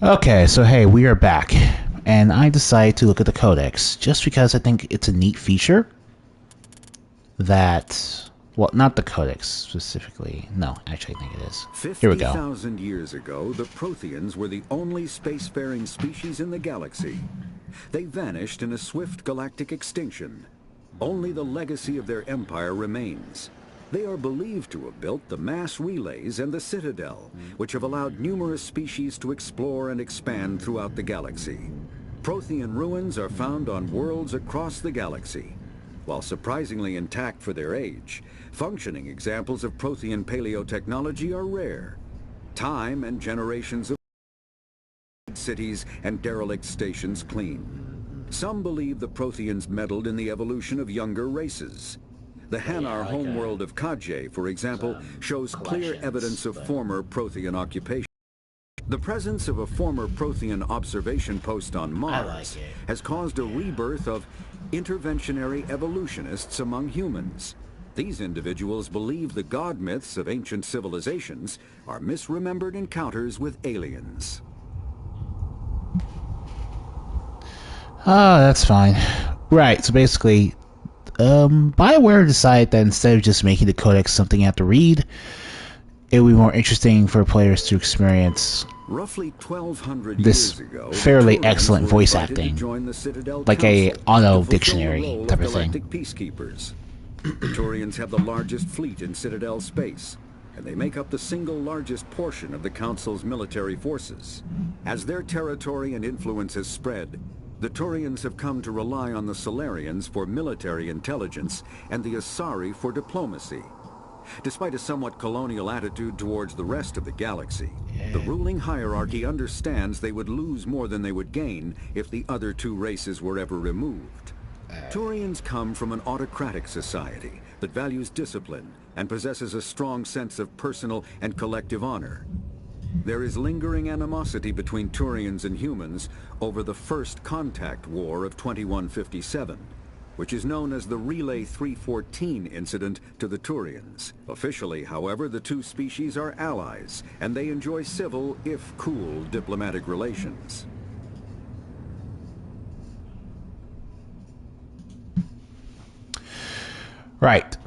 Okay, so hey, we are back, and I decided to look at the Codex just because I think it's a neat feature that, well, not the Codex specifically. No, actually, I think it is. Here we go. 50,000 years ago, the Protheans were the only spacefaring species in the galaxy. They vanished in a swift galactic extinction. Only the legacy of their empire remains. They are believed to have built the mass relays and the Citadel, which have allowed numerous species to explore and expand throughout the galaxy. Prothean ruins are found on worlds across the galaxy. While surprisingly intact for their age, functioning examples of Prothean paleotechnology are rare. Time and generations of cities and derelict stations clean. Some believe the Protheans meddled in the evolution of younger races. The Hanar homeworld of Kajay, for example, shows clear evidence of former Prothean occupation. The presence of a former Prothean observation post on Mars has caused a rebirth of interventionary evolutionists among humans. These individuals believe the god myths of ancient civilizations are misremembered encounters with aliens. Oh, that's fine. Right, so basically, BioWare decided that instead of just making the Codex something you have to read, it would be more interesting for players to experience Roughly 1,200 this years ago, fairly excellent voice acting, like a auto dictionary type of thing. Peacekeepers. The Turians have the largest fleet in Citadel Space, and they make up the single largest portion of the Council's military forces. As their territory and influence has spread, the Turians have come to rely on the Solarians for military intelligence and the Asari for diplomacy. Despite a somewhat colonial attitude towards the rest of the galaxy, the ruling hierarchy understands they would lose more than they would gain if the other two races were ever removed. Turians come from an autocratic society that values discipline and possesses a strong sense of personal and collective honor. There is lingering animosity between Turians and humans over the First Contact War of 2157, which is known as the Relay 314 incident to the Turians. Officially, however, the two species are allies, and they enjoy civil, if cool, diplomatic relations. Right.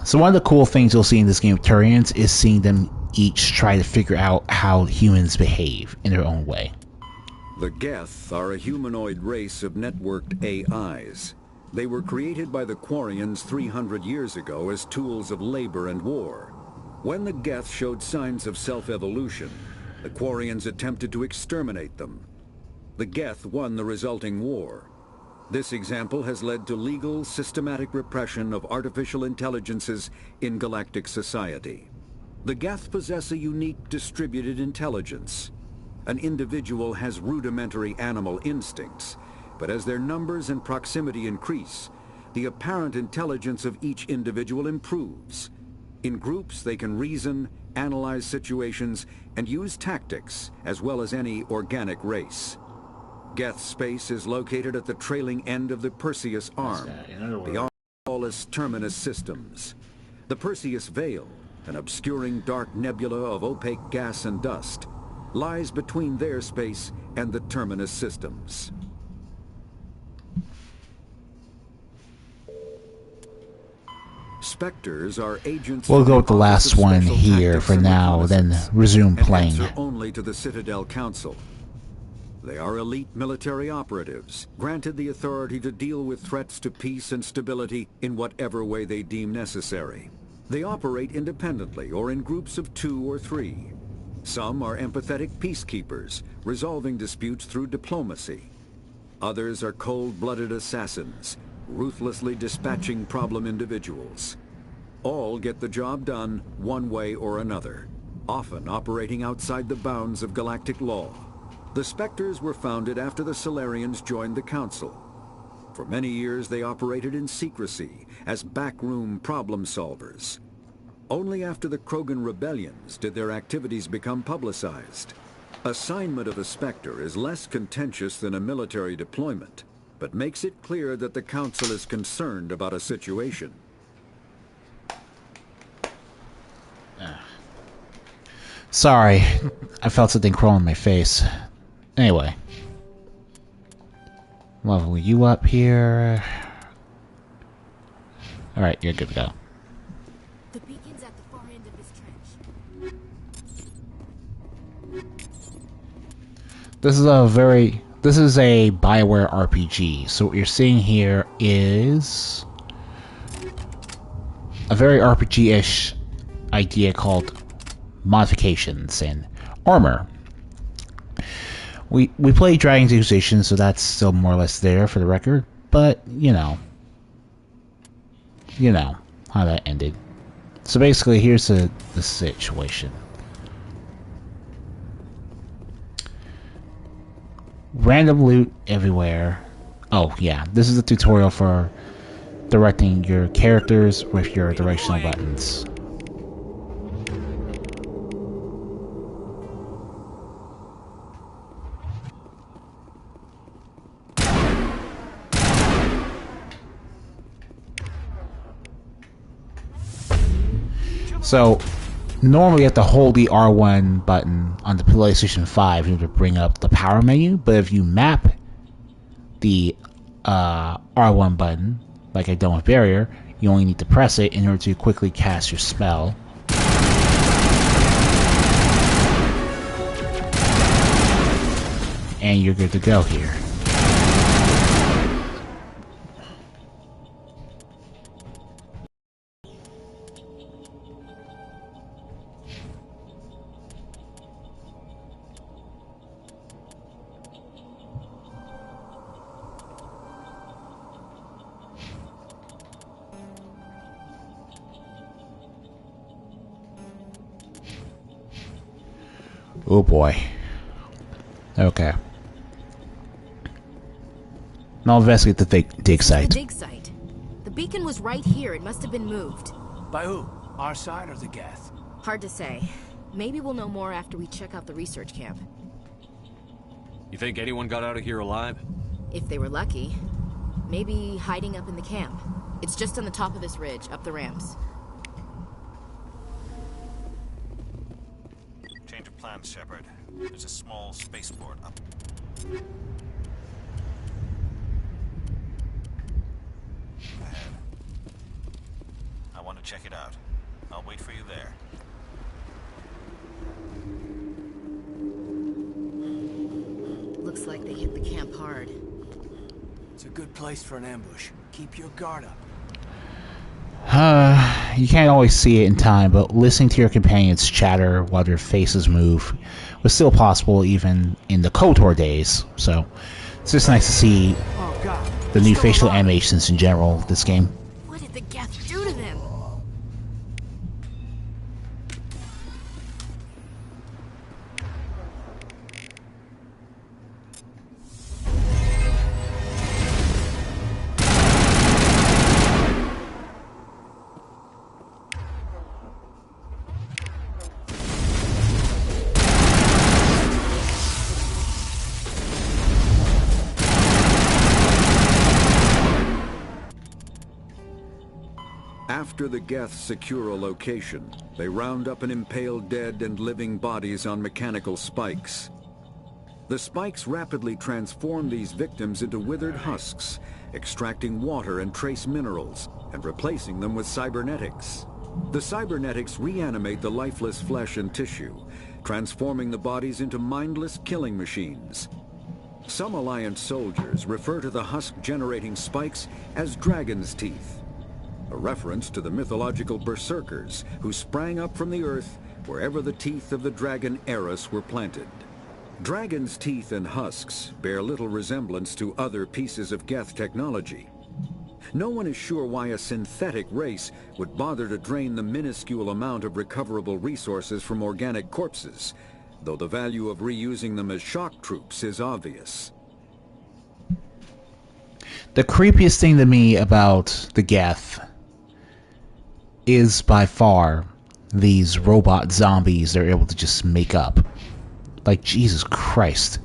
So one of the cool things you'll see in this game of Turians is seeing them each try to figure out how humans behave in their own way. The Geth are a humanoid race of networked AIs. They were created by the Quarians 300 years ago as tools of labor and war. When the Geth showed signs of self-evolution, the Quarians attempted to exterminate them. The Geth won the resulting war. This example has led to legal, systematic repression of artificial intelligences in galactic society. The Geth possess a unique distributed intelligence. An individual has rudimentary animal instincts, but as their numbers and proximity increase, the apparent intelligence of each individual improves. In groups, they can reason, analyze situations, and use tactics, as well as any organic race. Geth space is located at the trailing end of the Perseus Arm, beyond lawless terminus systems. The Perseus Veil, an obscuring dark nebula of opaque gas and dust, lies between their space and the terminus systems. Spectres are agents. We'll go with the last one here for now, then resume playing. Answer only to the Citadel Council. They are elite military operatives, granted the authority to deal with threats to peace and stability in whatever way they deem necessary. They operate independently or in groups of 2 or 3. Some are empathetic peacekeepers, resolving disputes through diplomacy. Others are cold-blooded assassins, ruthlessly dispatching problem individuals. All get the job done one way or another, often operating outside the bounds of galactic law. The Spectres were founded after the Solarians joined the Council. For many years they operated in secrecy as backroom problem solvers. Only after the Krogan rebellions did their activities become publicized. Assignment of a Spectre is less contentious than a military deployment, but makes it clear that the Council is concerned about a situation. Sorry, I felt something crawl in my face. Anyway. Level you up here. Alright, you're good to go. The beacon's at the far end of this trench. This is a BioWare RPG. So what you're seeing here is a very RPG-ish idea called modifications and armor. We played Dragon's Inquisition, so that's still more or less there for the record, but you know how that ended. So basically, here's the situation. Random loot everywhere. Oh yeah, this is a tutorial for directing your characters with your directional buttons. So, normally you have to hold the R1 button on the PlayStation 5 in order to bring up the power menu, but if you map the R1 button, like I've done with Barrier, you only need to press it in order to quickly cast your spell. And you're good to go here. Oh boy. Okay. Now investigate the dig site. The dig site. The beacon was right here. It must have been moved. By who? Our side or the Geth? Hard to say. Maybe we'll know more after we check out the research camp. You think anyone got out of here alive? If they were lucky. Maybe hiding up in the camp. It's just on the top of this ridge, up the ramps. Change of plans, Shepard. There's a small spaceport up. Ahead. I want to check it out. I'll wait for you there. Looks like they hit the camp hard. It's a good place for an ambush. Keep your guard up. You can't always see it in time, but listening to your companions chatter while their faces move was still possible even in the KOTOR days. So it's just nice to see the new facial animations in general this game. What did the Geth do to them? After the Geth secure a location, they round up and impale dead and living bodies on mechanical spikes. The spikes rapidly transform these victims into withered husks, extracting water and trace minerals, and replacing them with cybernetics. The cybernetics reanimate the lifeless flesh and tissue, transforming the bodies into mindless killing machines. Some Alliance soldiers refer to the husk-generating spikes as dragon's teeth, a reference to the mythological berserkers who sprang up from the earth wherever the teeth of the dragon Eris were planted. Dragon's teeth and husks bear little resemblance to other pieces of Geth technology. No one is sure why a synthetic race would bother to drain the minuscule amount of recoverable resources from organic corpses, though the value of reusing them as shock troops is obvious. The creepiest thing to me about the Geth is by far these robot zombies they're able to just make up. Like, Jesus Christ.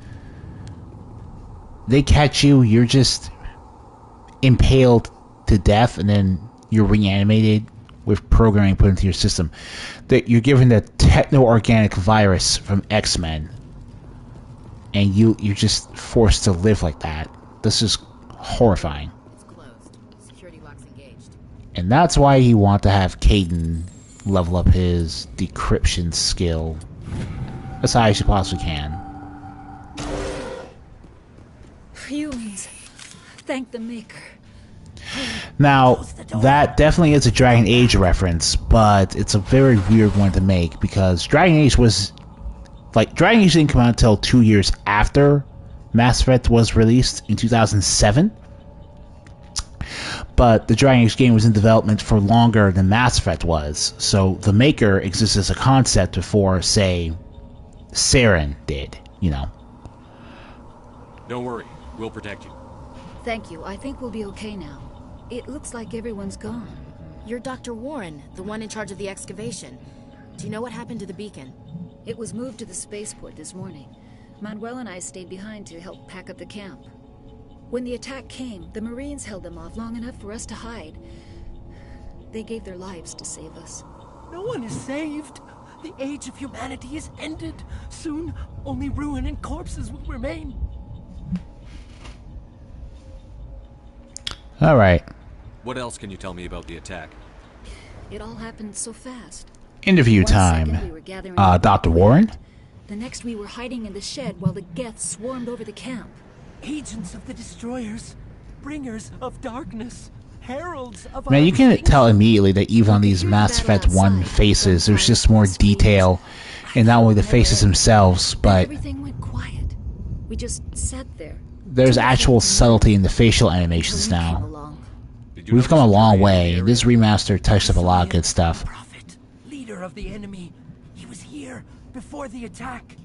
They catch you, you're just impaled to death, and then you're reanimated with programming put into your system. That you're given the techno-organic virus from X-Men. and you're just forced to live like that. This is horrifying. It's closed. Security lock's engaged. And that's why you want to have Kaidan level up his decryption skill as high as you possibly can. Humans, thank the Maker. Now, that definitely is a Dragon Age reference, but it's a very weird one to make because Dragon Age was... Like, Dragon Age didn't come out until 2 years after Mass Effect was released in 2007. But the Dragon Age game was in development for longer than Mass Effect was, so the Maker exists as a concept before, say, Saren did, you know. Don't worry, we'll protect you. Thank you. I think we'll be okay now. It looks like everyone's gone. You're Dr. Warren, the one in charge of the excavation. Do you know what happened to the beacon? It was moved to the spaceport this morning. Manuel and I stayed behind to help pack up the camp. When the attack came, the Marines held them off long enough for us to hide. They gave their lives to save us. No one is saved. The age of humanity is ended. Soon, only ruin and corpses will remain. Alright. What else can you tell me about the attack? It all happened so fast. Interview 1 second time. we were gathering Dr. Warren? The next we were hiding in the shed while the Geth swarmed over the camp. Agents of the destroyers, bringers of darkness, heralds of Man, our you can extinction. tell immediately that even on these hear Mass that Effect 1 outside. faces, there's just more Screams. detail in not only the faces themselves, Then but everything went quiet. We just sat there. there's actual subtlety in the facial animations now. We've come a long way. This remaster touched up a lot of good stuff. Prophet, leader of the enemy. He was here before the attack.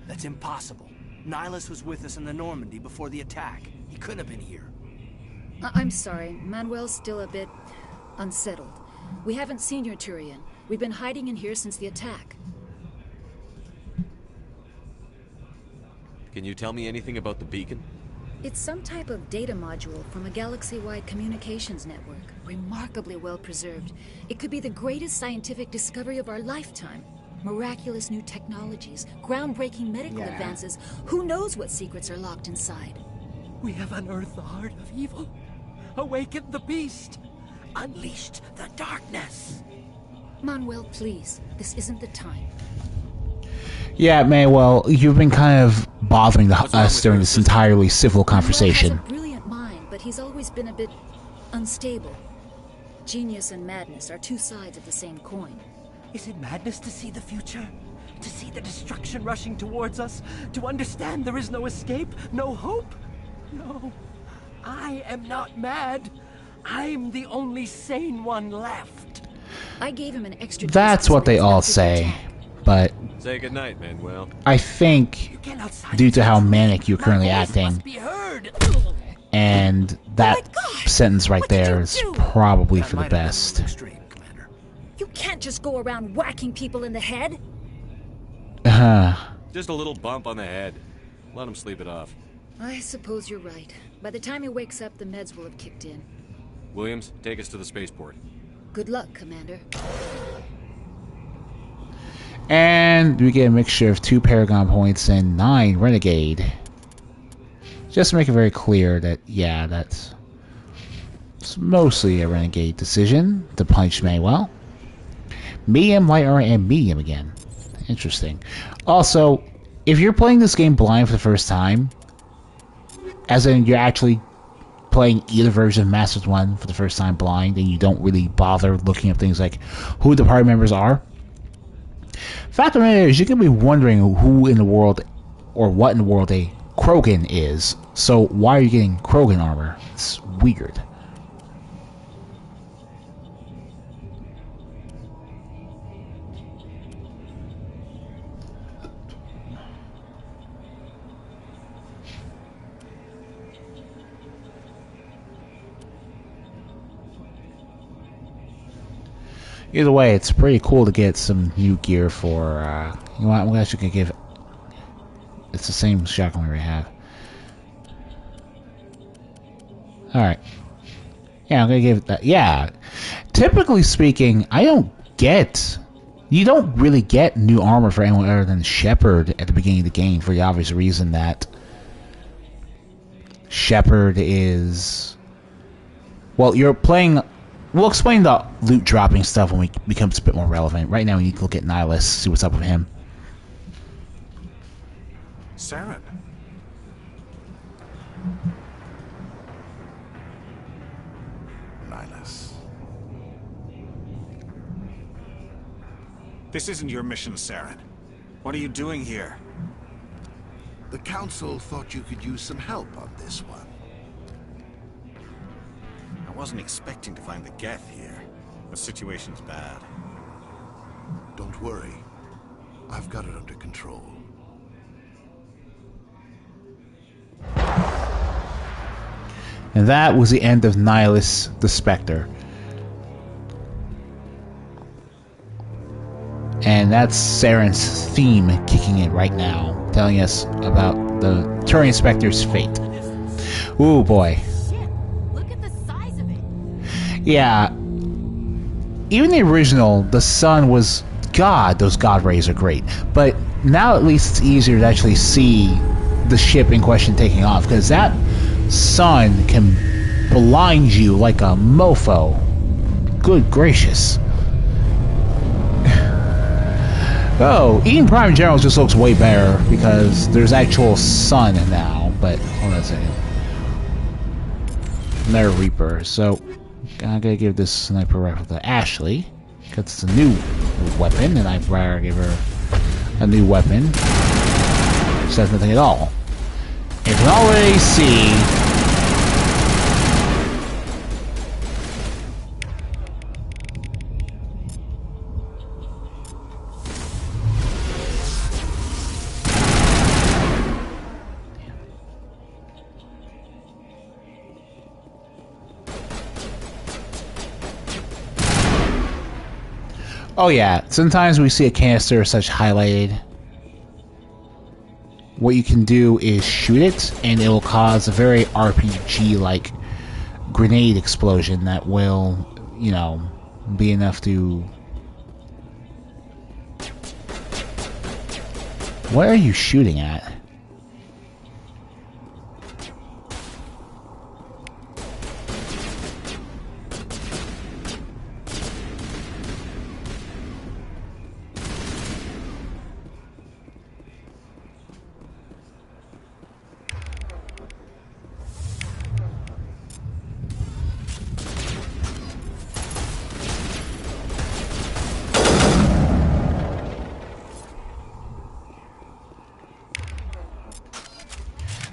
That's impossible. Nihilus was with us in the Normandy before the attack. He couldn't have been here. I'm sorry. Manuel's still a bit unsettled. We haven't seen your Turian. We've been hiding in here since the attack. Can you tell me anything about the beacon? It's some type of data module from a galaxy-wide communications network. Remarkably well preserved. It could be the greatest scientific discovery of our lifetime. Miraculous new technologies, groundbreaking medical advances. Who knows what secrets are locked inside? We have unearthed the heart of evil, awakened the beast, unleashed the darkness. Manuel, please. This isn't the time. Yeah, man, well, you've been kind of bothering What's wrong us with during your this system? entirely civil Manuel conversation. has a brilliant mind, but he's always been a bit unstable. Genius and madness are two sides of the same coin. Is it madness to see the future? To see the destruction rushing towards us? To understand there is no escape? No hope? No. I am not mad. I'm the only sane one left. I gave him an extra. That's what they all say, but Say goodnight, Manuel. I think Get outside. due to how manic you're currently My voice acting, must be heard. and that sentence right there is probably for the Might have been a best. little extreme, Commander. You can't just go around whacking people in the head. Just a little bump on the head. Let him sleep it off. I suppose you're right. By the time he wakes up, the meds will have kicked in. Williams, take us to the spaceport. Good luck, Commander. And we get a mixture of 2 Paragon points and 9 Renegade. Just to make it very clear that, yeah, it's mostly a Renegade decision to punch Manuel. Medium, light armor, and medium again. Interesting. Also, if you're playing this game blind for the first time, as in you're actually playing either version of Mass Effect 1 for the first time blind, and you don't really bother looking up things like who the party members are, fact of the matter is, you're going to be wondering who in the world, or what in the world a Krogan is. So why are you getting Krogan armor? It's weird. Either way, it's pretty cool to get some new gear for, you know what, I'm actually going to give... It's the same shotgun we already have. Alright. Yeah, I'm going to give it that. Yeah. Typically speaking, I don't get You don't really get new armor for anyone other than Shepard at the beginning of the game, for the obvious reason that Shepard is... Well, you're playing... We'll explain the loot dropping stuff when it becomes a bit more relevant. Right now we need to look at Nihilus, see what's up with him. Saren. Nihilus. This isn't your mission, Saren. What are you doing here? The Council thought you could use some help on this one. I wasn't expecting to find the Geth here. The situation's bad. Don't worry. I've got it under control. And that was the end of Nihilus the Spectre. And that's Saren's theme kicking in right now, telling us about the Turian Spectre's fate. Ooh, boy. Shit, look at the size of it. Yeah. Even the original, the sun was... God, those God rays are great. But now at least it's easier to actually see the ship in question taking off, because that sun can blind you like a mofo. Good gracious. Oh, Eden Prime in general just looks way better because there's actual sun now, but hold on a second. Another Reaper, so I'm gonna give this sniper rifle to Ashley because it's a new weapon, and I'd rather give her a new weapon. She does nothing at all. You can already see. Oh yeah, sometimes we see a canister such highlighted. What you can do is shoot it, and it will cause a very RPG-like grenade explosion that will, you know, be enough to... What are you shooting at?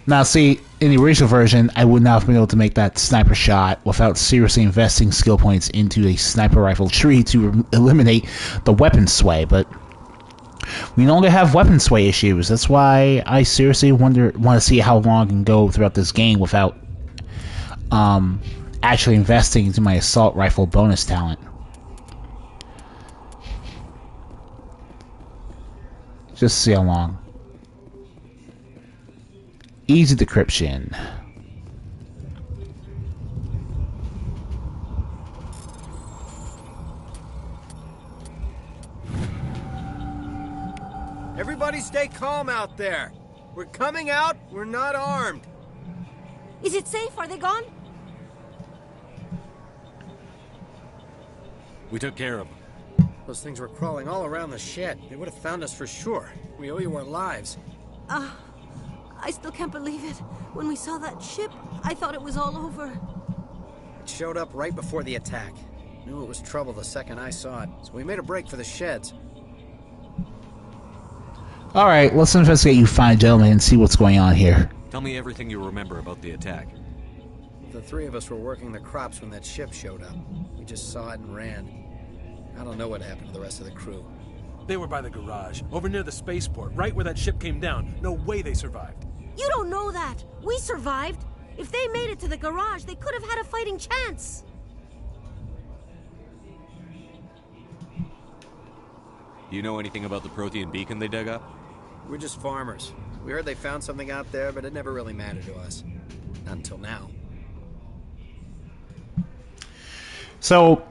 Now see, in the original version, I would not have been able to make that sniper shot without seriously investing skill points into a sniper rifle tree to eliminate the weapon sway, but we no longer have weapon sway issues. That's why I seriously want to see how long I can go throughout this game without actually investing into my assault rifle bonus talent. Just see how long. Easy decryption. Everybody stay calm out there. We're coming out, we're not armed. Is it safe? Are they gone? We took care of them. Those things were crawling all around the shed. They would have found us for sure. We owe you our lives. I still can't believe it. When we saw that ship, I thought it was all over. It showed up right before the attack. Knew it was trouble the second I saw it, so we made a break for the sheds. Alright, let's investigate, you fine gentlemen, and see what's going on here. Tell me everything you remember about the attack. The three of us were working the crops when that ship showed up. We just saw it and ran. I don't know what happened to the rest of the crew. They were by the garage, over near the spaceport, right where that ship came down. No way they survived. You don't know that. We survived. If they made it to the garage, they could have had a fighting chance. You know anything about the Prothean beacon they dug up? We're just farmers. We heard they found something out there, but it never really mattered to us. Not until now. So,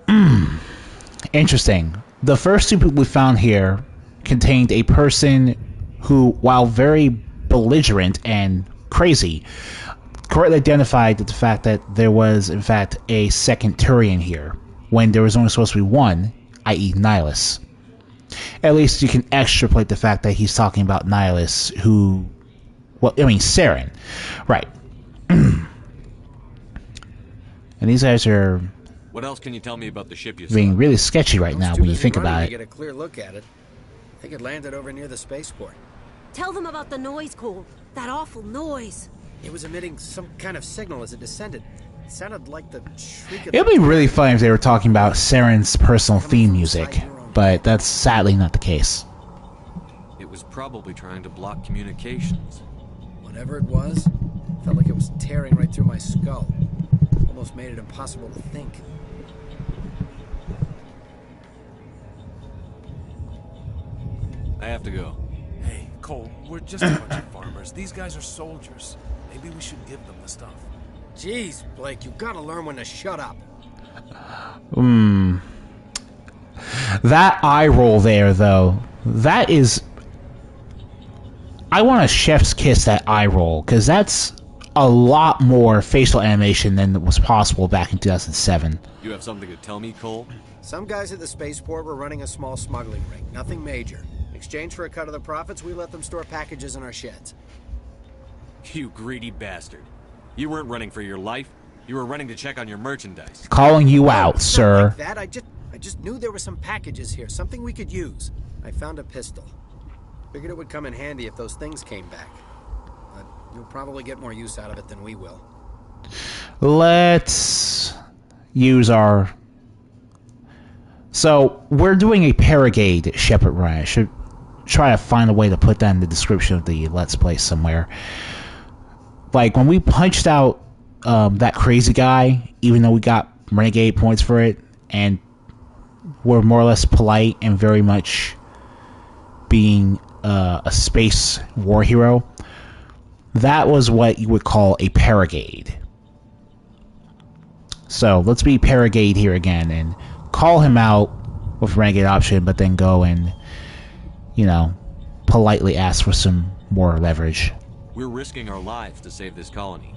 interesting. the first two people we found here contained a person who, while very belligerent and crazy, correctly identified the fact that there was, in fact, a second Turian here, when there was only supposed to be one, i.e. Nihilus. At least you can extrapolate the fact that he's talking about Nihilus, who... Well, I mean, Saren. Right. And these guys are... What else can you tell me about the ship you being saw? really sketchy right now when you think about it. Get a clear look at it. I think it landed over near the spaceport. Tell them about the noise, Cole. That awful noise. It was emitting some kind of signal as it descended. It sounded like the shriek of... It would be really funny if they were talking about Saren's personal theme music, but that's sadly not the case. It was probably trying to block communications. Whatever it was, felt like it was tearing right through my skull. Almost made it impossible to think. I have to go. Hey, Cole, we're just a bunch of farmers. These guys are soldiers. Maybe we should give them the stuff. Jeez, Blake, you gotta learn when to shut up. That eye roll there, though, that is... I want a chef's kiss that eye roll, because that's a lot more facial animation than was possible back in 2007. You have something to tell me, Cole? Some guys at the spaceport were running a small smuggling ring, nothing major. In exchange for a cut of the profits, we let them store packages in our sheds. You greedy bastard. You weren't running for your life. You were running to check on your merchandise. Calling you out, sir. Like that. I just knew there were some packages here, something we could use. I found a pistol. Figured it would come in handy if those things came back. But you'll probably get more use out of it than we will. Let's use our... So, we're doing a Paragade Shepard run. I should try to find a way to put that in the description of the Let's Play somewhere. Like, when we punched out that crazy guy, even though we got Renegade points for it, and were more or less polite and very much being a space war hero, that was what you would call a Paragade. So, let's be Paragade here again, and call him out with Renegade option, but then go and, you know, politely ask for some more leverage. We're risking our lives to save this colony.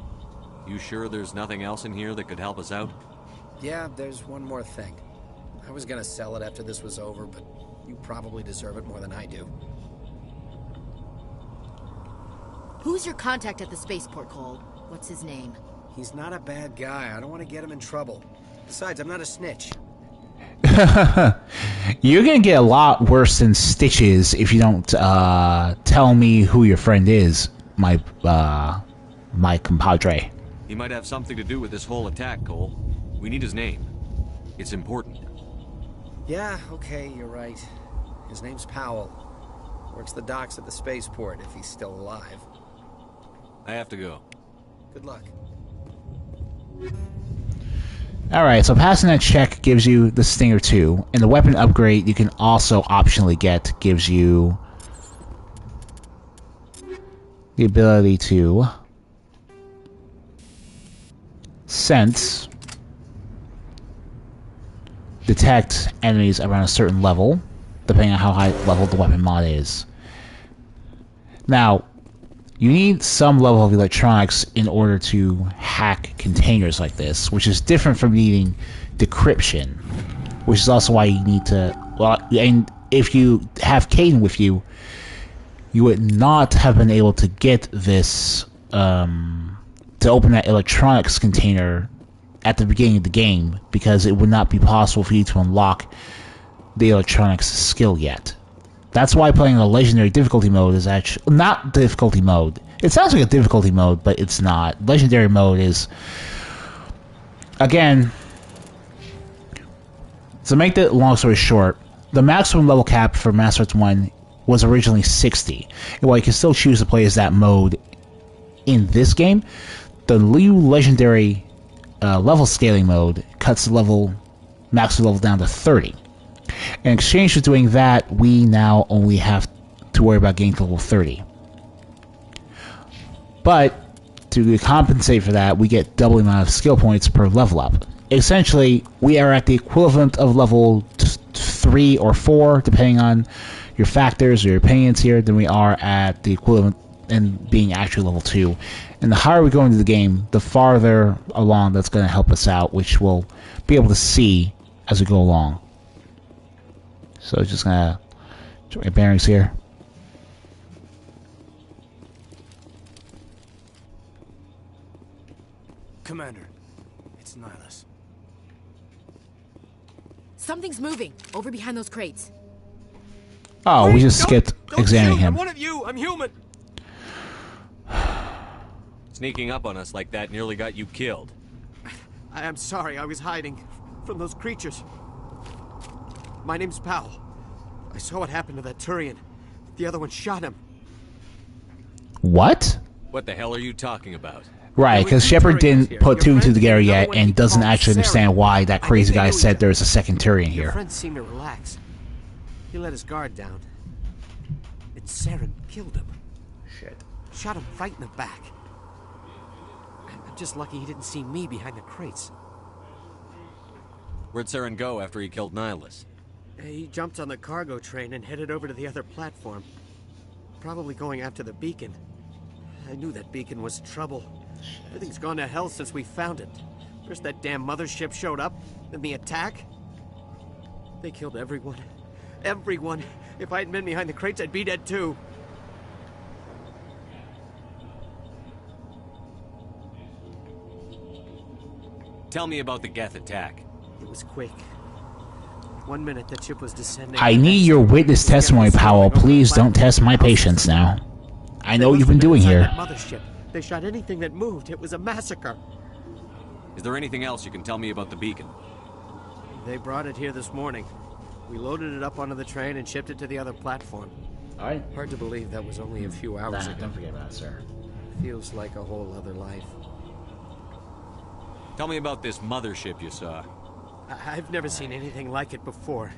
You sure there's nothing else in here that could help us out? Yeah, there's one more thing. I was gonna sell it after this was over, but you probably deserve it more than I do. Who's your contact at the spaceport, Cole? What's his name? He's not a bad guy. I don't want to get him in trouble. Besides, I'm not a snitch. You're gonna get a lot worse than stitches if you don't tell me who your friend is, my compadre. He might have something to do with this whole attack, Cole. We need his name. It's important. Yeah, okay, you're right. His name's Powell. Works the docks at the spaceport if he's still alive. I have to go. Good luck. Alright, so passing that check gives you the Stinger 2, and the weapon upgrade you can also optionally get gives you the ability to sense, detect enemies around a certain level, depending on how high level the weapon mod is. Now, you need some level of electronics in order to hack containers like this, which is different from needing decryption, which is also why you need to... Well, and if you have Kaidan with you, you would not have been able to get this, to open that electronics container at the beginning of the game, because it would not be possible for you to unlock the electronics skill yet. That's why playing a legendary difficulty mode is actually not difficulty mode. It sounds like a difficulty mode, but it's not. Legendary mode is, again, to make the long story short, the maximum level cap for Master Arts 1 was originally 60. And while you can still choose to play as that mode in this game, the new legendary level scaling mode cuts the maximum level down to 30. In exchange for doing that, we now only have to worry about getting to level 30. But to compensate for that, we get double the amount of skill points per level up. Essentially, we are at the equivalent of level 3 3 or 4, depending on your factors or your opinions here, than we are at the equivalent in being actually level 2. And the higher we go into the game, the farther along that's going to help us out, which we'll be able to see as we go along. So just going to check my bearings here. Commander, it's Nihilus. Something's moving over behind those crates. Oh, Wait, we just skipped don't examining shoot. him. I'm one of you. I'm human. Sneaking up on us like that nearly got you killed. I am sorry. I was hiding from those creatures. My name's Powell. I saw what happened to that Turian. The other one shot him. What? What the hell are you talking about? Right, because Shepard didn't put 2 and 2 together yet and doesn't actually understand why that crazy guy said there's a second Turian Your here. friend seemed to relax. He let his guard down. And Saren killed him. Shit. Shot him right in the back. I'm just lucky he didn't see me behind the crates. Where'd Saren go after he killed Nihilus? He jumped on the cargo train and headed over to the other platform. Probably going after the beacon. I knew that beacon was trouble. Everything's gone to hell since we found it. First that damn mothership showed up, then the attack. They killed everyone. Everyone. If I hadn't been behind the crates, I'd be dead too. Tell me about the Geth attack. It was quick. 1 minute the ship was descending. I need your witness testimony, Powell. Please don't test my patience now. I know what you've been doing here. Mothership. They shot anything that moved. It was a massacre. Is there anything else you can tell me about the beacon? They brought it here this morning. We loaded it up onto the train and shipped it to the other platform. Alright. Hard to believe that was only a few hours ago. Don't forget about it, sir. Feels like a whole other life. Tell me about this mothership you saw. I've never seen anything like it before.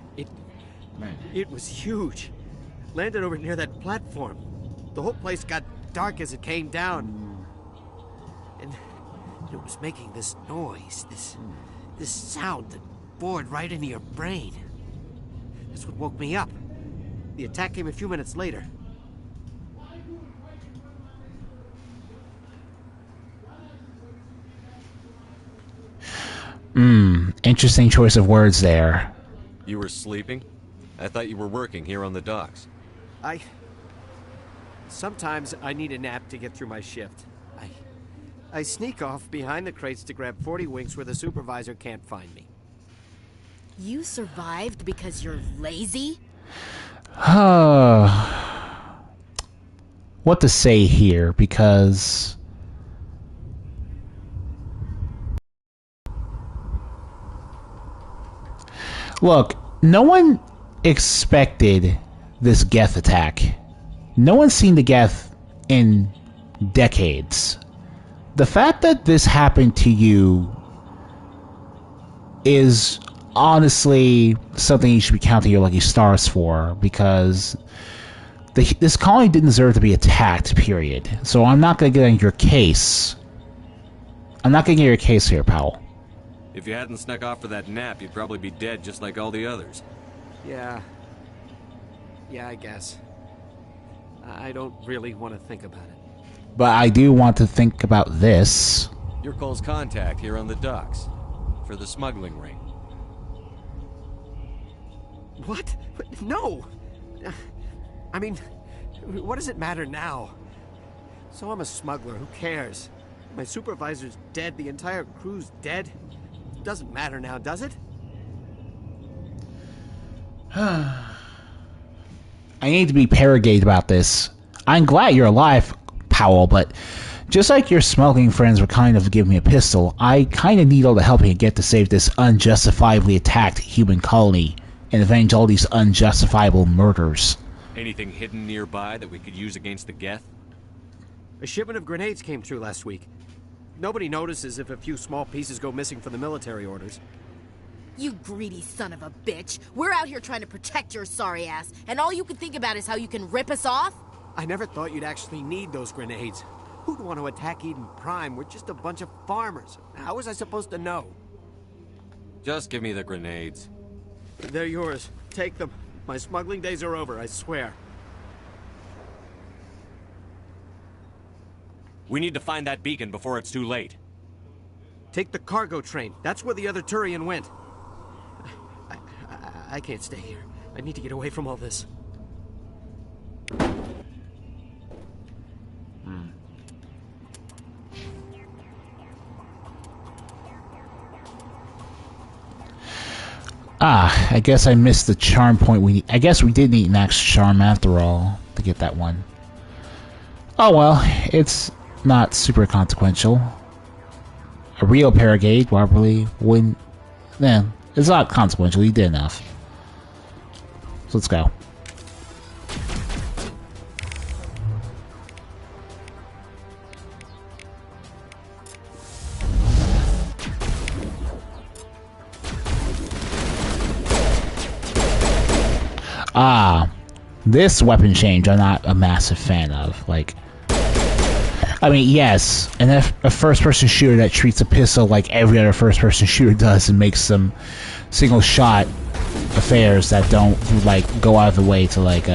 Man. It was huge. Landed over near that platform. The whole place got dark as it came down. And it was making this noise, this sound that bored right into your brain. That's what woke me up. The attack came a few minutes later. Interesting choice of words there. You were sleeping? I thought you were working here on the docks. Sometimes I need a nap to get through my shift. I sneak off behind the crates to grab 40 winks where the supervisor can't find me. You survived because you're lazy? What to say here, because... Look, no one expected this Geth attack. No one's seen the Geth in decades. The fact that this happened to you is honestly something you should be counting your lucky stars for, because this colony didn't deserve to be attacked, period. So I'm not going to get on your case. I'm not going to get your case here, Powell. If you hadn't snuck off for that nap, you'd probably be dead just like all the others. Yeah, I guess. I don't really want to think about it. But I do want to think about this. You're Cole's contact here on the docks. For the smuggling ring. What? No! I mean, what does it matter now? So I'm a smuggler, who cares? My supervisor's dead, the entire crew's dead. It doesn't matter now, does it? I need to be paragate about this. I'm glad you're alive, Powell, but just like your smuggling friends were kind of giving me a pistol, I kind of need all the help I can get to save this unjustifiably attacked human colony and avenge all these unjustifiable murders. Anything hidden nearby that we could use against the Geth? A shipment of grenades came through last week. Nobody notices if a few small pieces go missing from the military orders. You greedy son of a bitch. We're out here trying to protect your sorry ass, and all you can think about is how you can rip us off? I never thought you'd actually need those grenades. Who'd want to attack Eden Prime? We're just a bunch of farmers. How was I supposed to know? Just give me the grenades. They're yours. Take them. My smuggling days are over, I swear. We need to find that beacon before it's too late. Take the cargo train. That's where the other Turian went. I can't stay here. I need to get away from all this. I guess I missed the charm point we need. I guess we did need an extra charm after all to get that one. Oh well, it's not super consequential. A real Paragate probably wouldn't... Yeah, it's not consequential, he did enough. So let's go. This weapon change I'm not a massive fan of. Like, I mean, yes, and if a first-person shooter that treats a pistol like every other first-person shooter does and makes some single-shot affairs that don't, like, go out of the way to, like,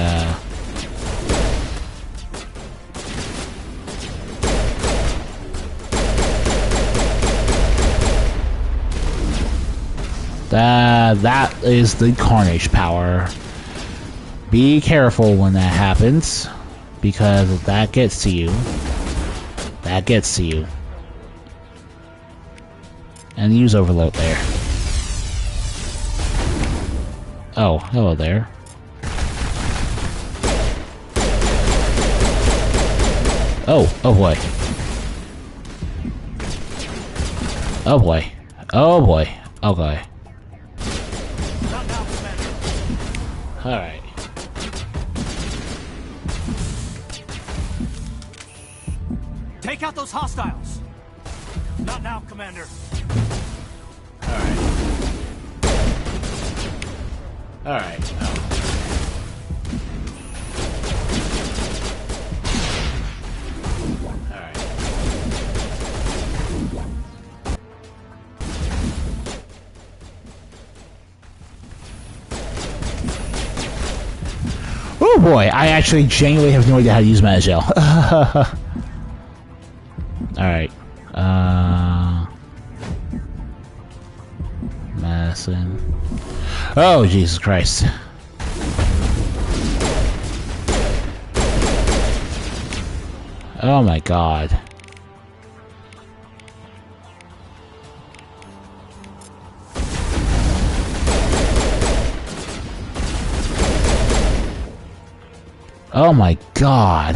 that is the Carnage power. Be careful when that happens, because if that gets to you, that gets to you. And use overload there. Oh, hello there. Oh boy. Oh boy. Oh boy. Okay. Alright. Take out those hostiles! Not now, Commander. Alright. Alright. Oh boy, I actually genuinely have no idea how to use Magel. Alright. Madison. Oh, Jesus Christ. Oh my God. Oh my God.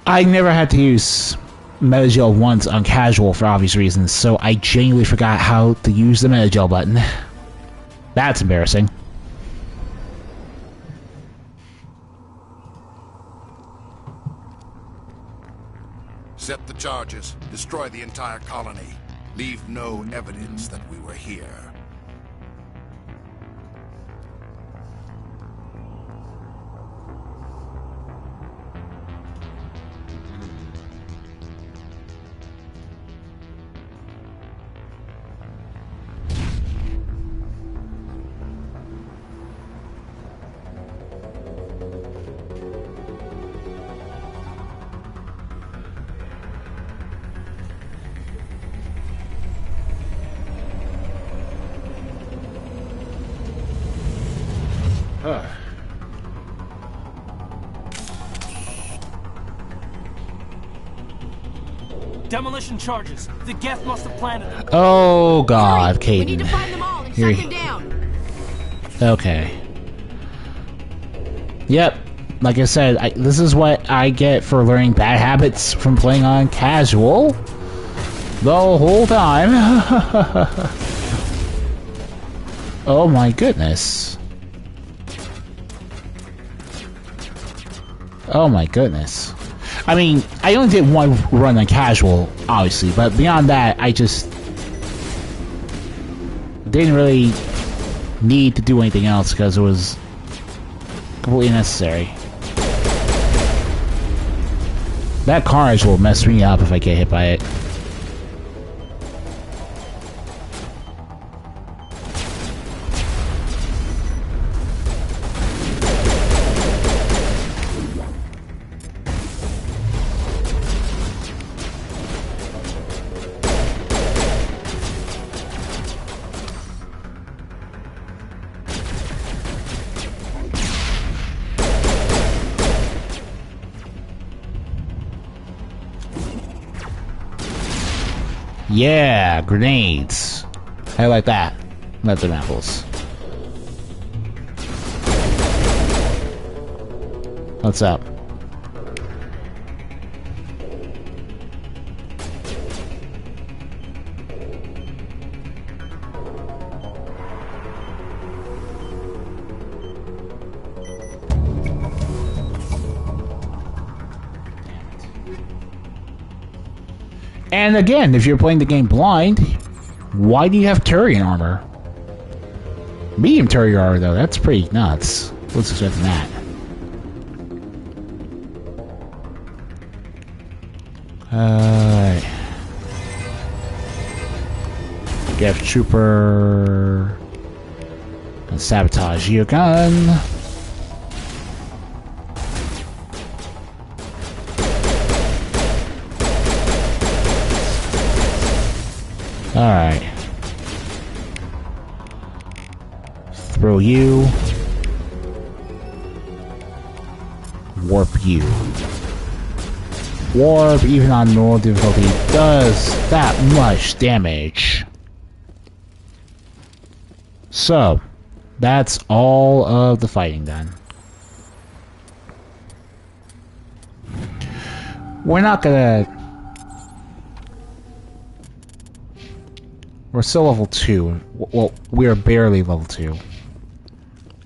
I never had to use Metagel once on casual for obvious reasons, so I genuinely forgot how to use the Metagel button. That's embarrassing. Set the charges. Destroy the entire colony. Leave no evidence that we were here. Demolition charges. The Geth must have planted them. Oh God, Kaidan. We need to find them all and shut them down. Okay. Yep. Like I said, this is what I get for learning bad habits from playing on casual the whole time. Oh my goodness. Oh my goodness. I mean, I only did one run on casual, obviously, but beyond that, I just didn't really need to do anything else because it was completely necessary. That carnage will mess me up if I get hit by it. Yeah, grenades. I like that. Leather apples. What's up? And again, if you're playing the game blind, why do you have Turian armor? Medium Turian armor, though, that's pretty nuts. What's expecting that? Alright. Geth Trooper. And sabotage your gun. Alright. Throw you. Warp you. Warp, even on normal difficulty, does that much damage. So, that's all of the fighting done. We're not gonna... We're still level 2. Well, we're barely level 2.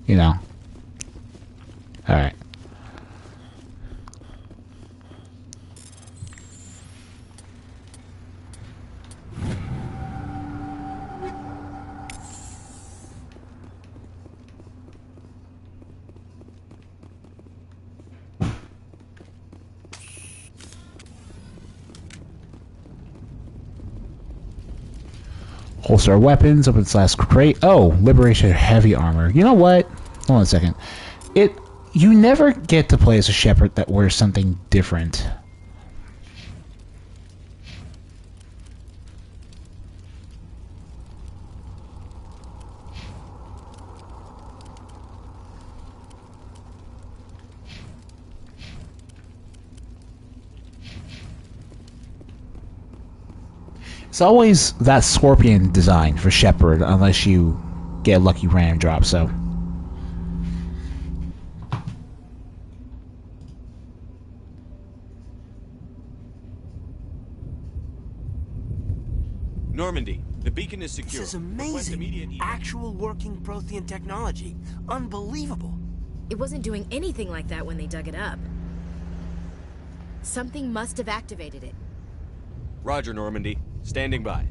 You know. Alright. Holster our weapons, open this last crate. Oh, Liberation Heavy Armor. You know what? Hold on a second. You never get to play as a Shepard that wears something different. It's always that Scorpion design for Shepard, unless you get a lucky random drop, so... Normandy, the beacon is secure. This is amazing. Actual working Prothean technology. Unbelievable. It wasn't doing anything like that when they dug it up. Something must have activated it. Roger, Normandy. Standing by.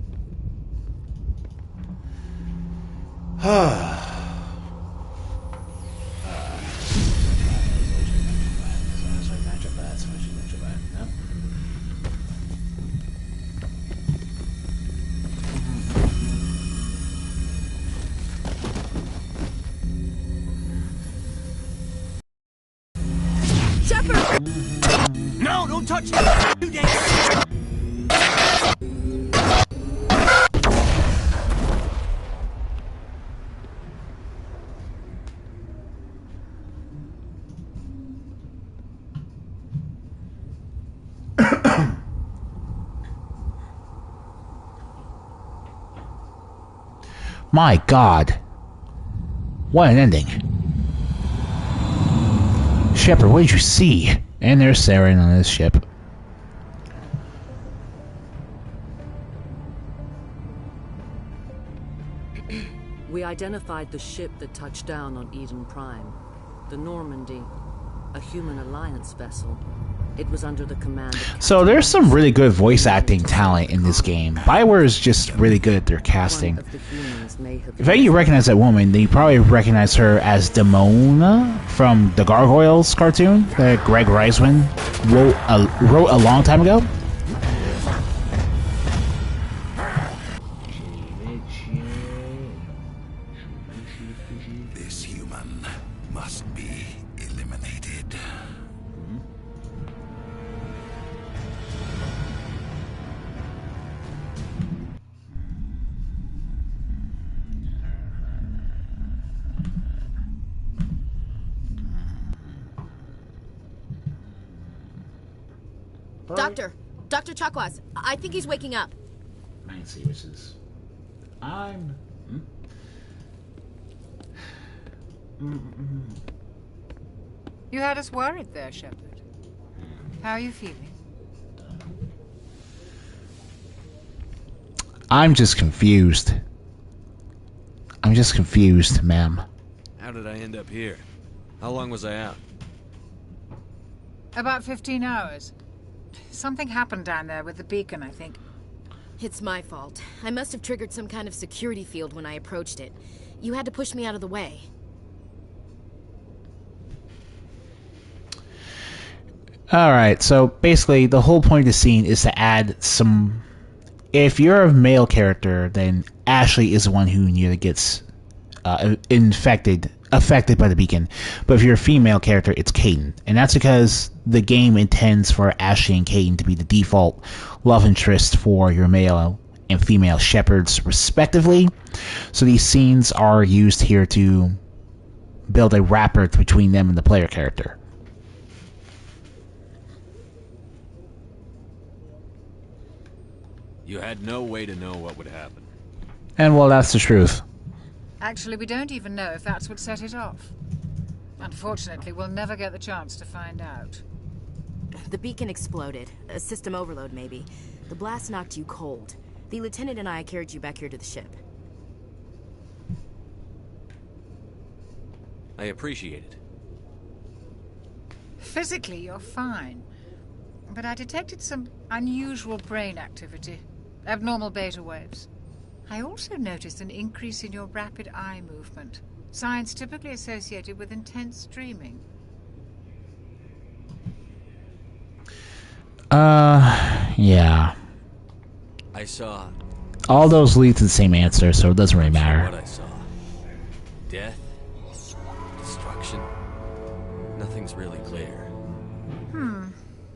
Shepard! No, don't touch it! Too dangerous! My God. What an ending. Shepard, what did you see? And there's Saren on this ship. We identified the ship that touched down on Eden Prime. The Normandy. A human alliance vessel. It was under the command of So there's some really good voice acting talent in this game. BioWare is just really good at their casting. If you recognize that woman, then you probably recognize her as Demona from the Gargoyles cartoon that Greg Reisman wrote a long time ago. This human must be eliminated. Doctor Chakwas, I think he's waking up. I can see which is. You had us worried there, Shepard. How are you feeling? I'm just confused. I'm just confused, ma'am. How did I end up here? How long was I out? About 15 hours. Something happened down there with the beacon, I think. It's my fault. I must have triggered some kind of security field when I approached it. You had to push me out of the way. Alright, so basically the whole point of the scene is to add some... If you're a male character, then Ashley is the one who nearly gets affected by the beacon. But if you're a female character, it's Kaidan. And that's because the game intends for Ashley and Kaidan to be the default love interest for your male and female Shepards, respectively. So these scenes are used here to build a rapport between them and the player character. You had no way to know what would happen. And well, that's the truth. Actually, we don't even know if that's what set it off. Unfortunately, we'll never get the chance to find out. The beacon exploded. A system overload, maybe. The blast knocked you cold. The lieutenant and I carried you back here to the ship. I appreciate it. Physically, you're fine. But I detected some unusual brain activity. Abnormal beta waves. I also noticed an increase in your rapid eye movement. Signs typically associated with intense dreaming. Yeah. I saw... All those lead to the same answer, so it doesn't really matter. What I saw. Death. Destruction. Nothing's really clear.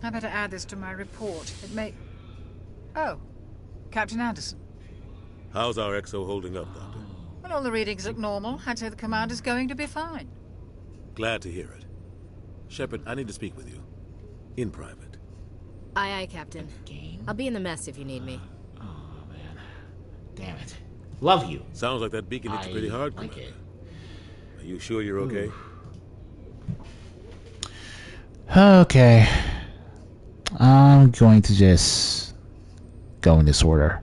I better add this to my report. It may... Oh. Captain Anderson. How's our XO holding up, Doctor? Well, all the readings look normal. I'd say the commander's going to be fine. Glad to hear it. Shepard, I need to speak with you. In private. Aye, Captain. I'll be in the mess if you need me. Oh, man. Damn it. Love you. Sounds like that beacon hit you pretty hard, like Commander. Are you sure you're okay? Okay. I'm going to just go in this order.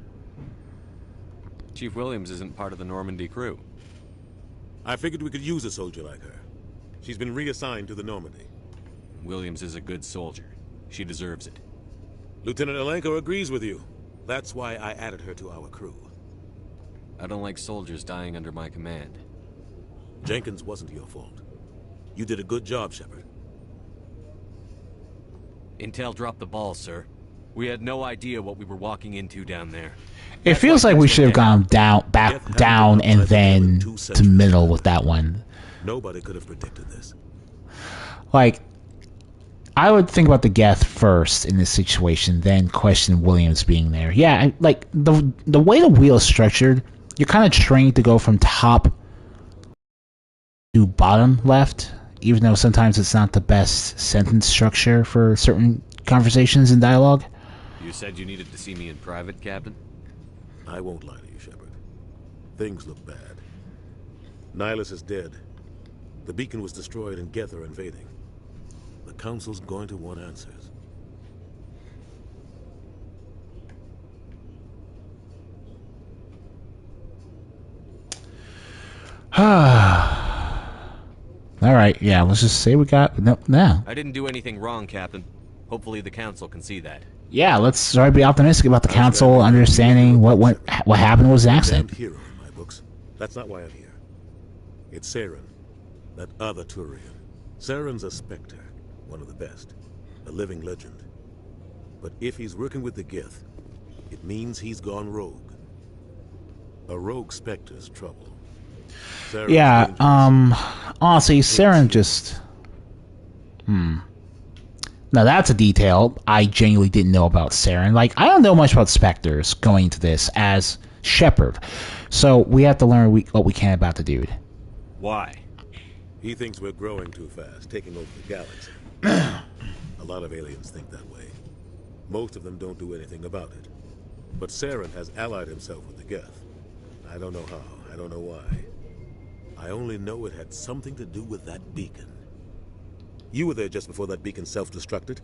Chief Williams isn't part of the Normandy crew. I figured we could use a soldier like her. She's been reassigned to the Normandy. Williams is a good soldier. She deserves it. Lieutenant Alenko agrees with you. That's why I added her to our crew. I don't like soldiers dying under my command. Jenkins wasn't your fault. You did a good job, Shepard. Intel dropped the ball, sir. We had no idea what we were walking into down there. It feels like we should have gone back down and then to middle with that one. Nobody could have predicted this. Like, I would think about the Geth first in this situation, then question Williams being there. Yeah, like the way the wheel is structured, you're kind of trained to go from top to bottom left, even though sometimes it's not the best sentence structure for certain conversations and dialogue. You said you needed to see me in private, Captain? I won't lie to you, Shepard. Things look bad. Nihilus is dead. The beacon was destroyed and Geth are invading. The Council's going to want answers. Alright, yeah, let's just say we got... No. I didn't do anything wrong, Captain. Hopefully the Council can see that. Yeah, let's try to be optimistic about the Council understanding what happened was an accident. Hero in my books. That's not why I'm here. It's Saren, that other Turian. Saren's a Spectre, one of the best, a living legend. But if he's working with the Geth, it means he's gone rogue. A rogue Spectre's trouble. Saren's yeah, honestly, dangerous. Saren just... Now that's a detail I genuinely didn't know about Saren. Like, I don't know much about Spectres going into this as Shepard. So we have to learn what we can about the dude. Why? He thinks we're growing too fast, taking over the galaxy. A lot of aliens think that way. Most of them don't do anything about it. But Saren has allied himself with the Geth. I don't know how, I don't know why. I only know it had something to do with that beacon. You were there just before that beacon self-destructed.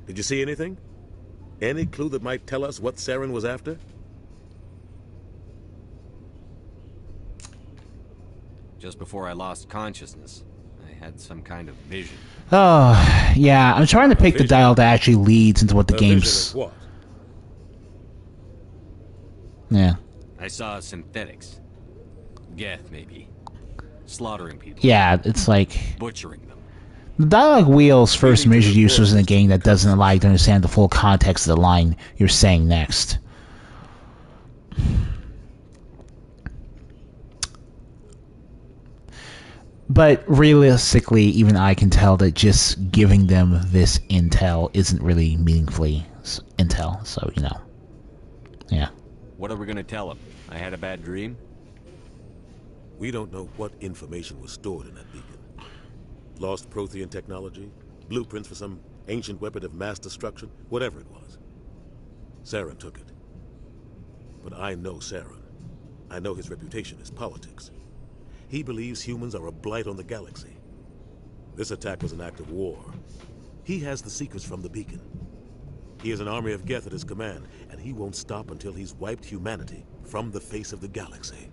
Did you see anything? Any clue that might tell us what Saren was after? Just before I lost consciousness, I had some kind of vision. Oh, yeah, I'm trying to pick the dial that actually leads into what the game's... What? Yeah. I saw synthetics. Geth, maybe. Slaughtering people. Yeah, it's like... Butchering them. The dialogue wheel's first major use was in a game that doesn't allow you to understand the full context of the line you're saying next. But realistically, even I can tell that just giving them this intel isn't really meaningfully intel, so, you know. Yeah. What are we gonna tell them? I had a bad dream? We don't know what information was stored in that beacon. Lost Prothean technology, blueprints for some ancient weapon of mass destruction, whatever it was. Saren took it. But I know Saren. I know his reputation is politics. He believes humans are a blight on the galaxy. This attack was an act of war. He has the secrets from the beacon. He has an army of Geth at his command, and he won't stop until he's wiped humanity from the face of the galaxy.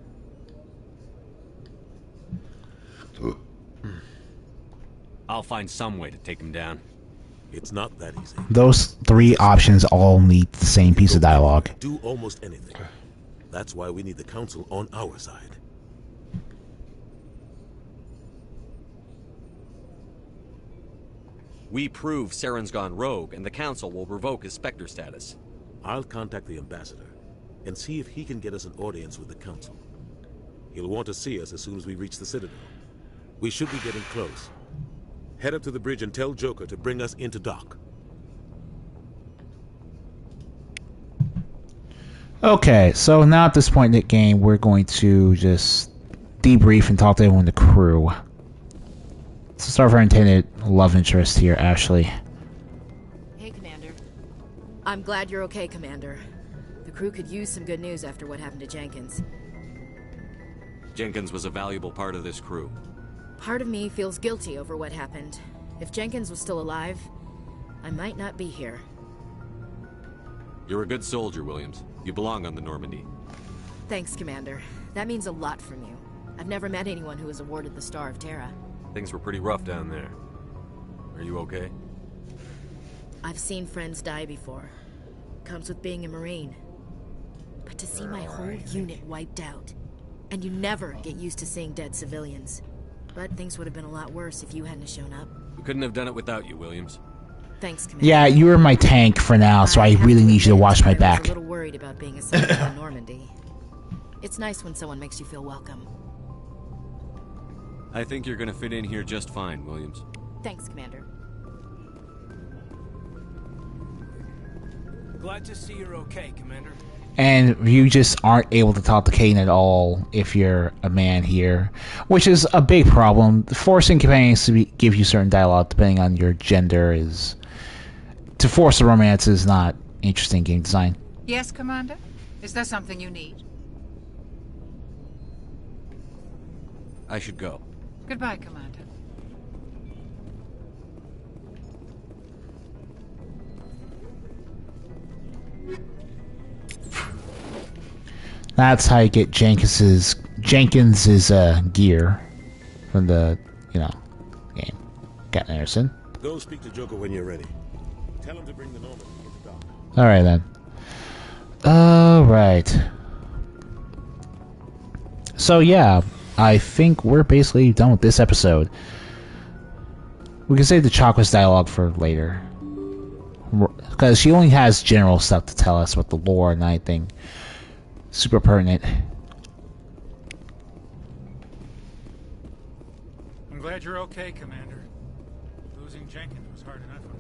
I'll find some way to take him down. It's not that easy. Those three options all need the same piece of dialogue. Do almost anything. That's why we need the Council on our side. We prove Saren's gone rogue, and the Council will revoke his Spectre status. I'll contact the Ambassador and see if he can get us an audience with the Council. He'll want to see us as soon as we reach the Citadel. We should be getting close. Head up to the bridge and tell Joker to bring us into dock. Okay, so now at this point in the game, we're going to just debrief and talk to everyone in the crew. So start with our intended love interest here, Ashley. Hey, Commander. I'm glad you're okay, Commander. The crew could use some good news after what happened to Jenkins. Jenkins was a valuable part of this crew. Part of me feels guilty over what happened. If Jenkins was still alive, I might not be here. You're a good soldier, Williams. You belong on the Normandy. Thanks, Commander. That means a lot from you. I've never met anyone who was awarded the Star of Terra. Things were pretty rough down there. Are you okay? I've seen friends die before. Comes with being a Marine. But to see my whole unit wiped out, and you never get used to seeing dead civilians. But things would have been a lot worse if you hadn't shown up. We couldn't have done it without you, Williams. Thanks, Commander. Yeah, you were my tank for now, so I really need you to watch my back. I was a little worried about being assigned to Normandy. It's nice when someone makes you feel welcome. I think you're gonna fit in here just fine, Williams. Thanks, Commander. Glad to see you're okay, Commander. And you just aren't able to talk to Kaidan at all if you're a man here, which is a big problem. Forcing companions to give you certain dialogue depending on your gender is... To force a romance is not interesting game design. Yes, Commander? Is there something you need? I should go. Goodbye, Commander. That's how you get Jenkins's gear from the, game. Captain Anderson. Go speak to Joker when you're ready. Tell him to bring the Normandy into dock. Alright then. Alright. So yeah, I think we're basically done with this episode. We can save the Chakras dialogue for later. Because she only has general stuff to tell us about the lore and anything super pertinent. I'm glad you're okay, Commander. Losing Jenkins was hard enough on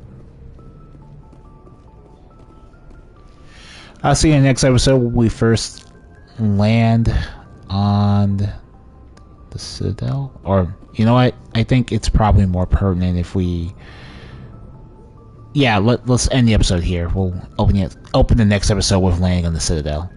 you. I'll see you in the next episode when we first land on the Citadel. Or, you know what? I think it's probably more pertinent if we yeah, let's end the episode here. We'll open the next episode with landing on the Citadel.